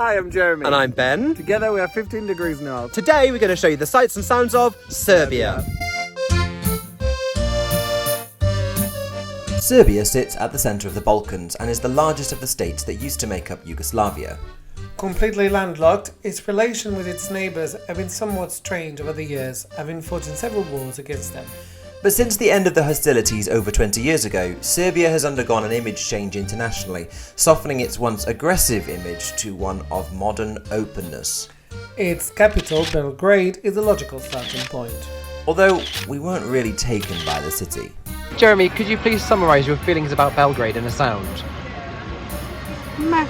Hi, I'm Jérémy. And I'm Ben. Together we are 15 degrees north. Today we're going to show you the sights and sounds of Serbia. Serbia sits at the centre of the Balkans and is the largest of the states that used to make up Yugoslavia. Completely landlocked, its relation with its neighbours have been somewhat strained over the years, having fought in several wars against them. But since the end of the hostilities over 20 years ago, Serbia has undergone an image change internationally, softening its once aggressive image to one of modern openness. Its capital, Belgrade, is a logical starting point. Although we weren't really taken by the city. Jérémy, could you please summarise your feelings about Belgrade in a sound? Meh.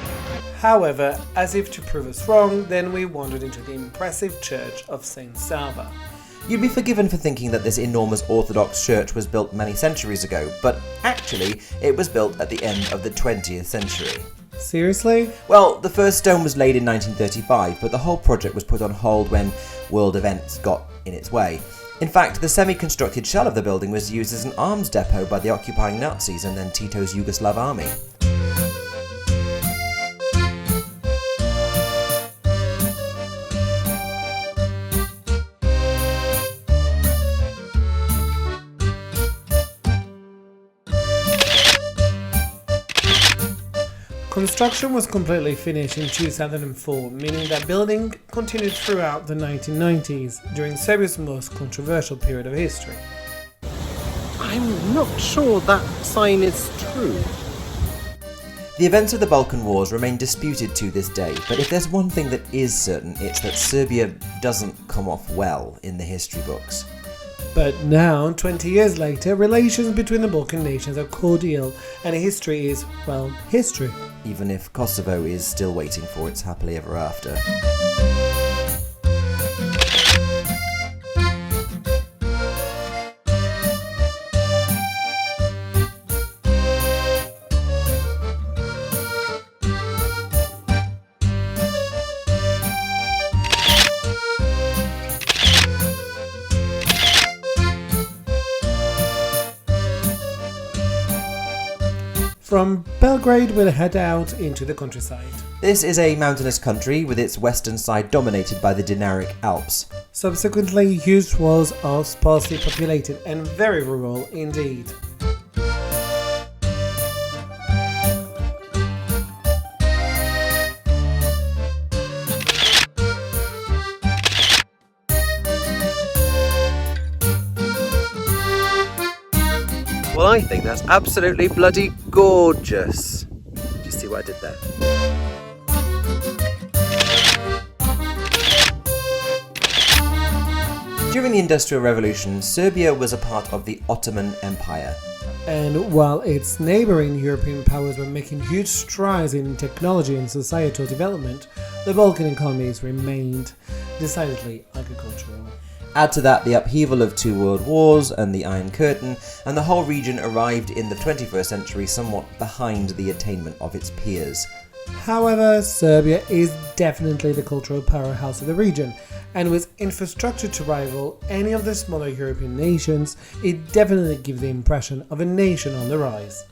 However, as if to prove us wrong, then we wandered into the impressive Church of Saint Sava. You'd be forgiven for thinking that this enormous Orthodox church was built many centuries ago, but actually it was built at the end of the 20th century. Seriously? Well, the first stone was laid in 1935, but the whole project was put on hold when world events got in its way. In fact, the semi-constructed shell of the building was used as an arms depot by the occupying Nazis and then Tito's Yugoslav army. Construction was completely finished in 2004, meaning that building continued throughout the 1990s, during Serbia's most controversial period of history. I'm not sure that sign is true. The events of the Balkan Wars remain disputed to this day, but if there's one thing that is certain, it's that Serbia doesn't come off well in the history books. But now, 20 years later, relations between the Balkan nations are cordial, and history is, well, history. Even if Kosovo is still waiting for its happily ever after. From Belgrade, we'll head out into the countryside. This is a mountainous country with its western side dominated by the Dinaric Alps. Subsequently, huge walls are sparsely populated and very rural indeed. Well, I think that's absolutely bloody gorgeous. Do you see what I did there? During the Industrial Revolution, Serbia was a part of the Ottoman Empire. And while its neighbouring European powers were making huge strides in technology and societal development, the Balkan economies remained decidedly agricultural. Add to that the upheaval of two world wars and the Iron Curtain, and the whole region arrived in the 21st century somewhat behind the attainment of its peers. However, Serbia is definitely the cultural powerhouse of the region, and with infrastructure to rival any of the smaller European nations, it definitely gives the impression of a nation on the rise.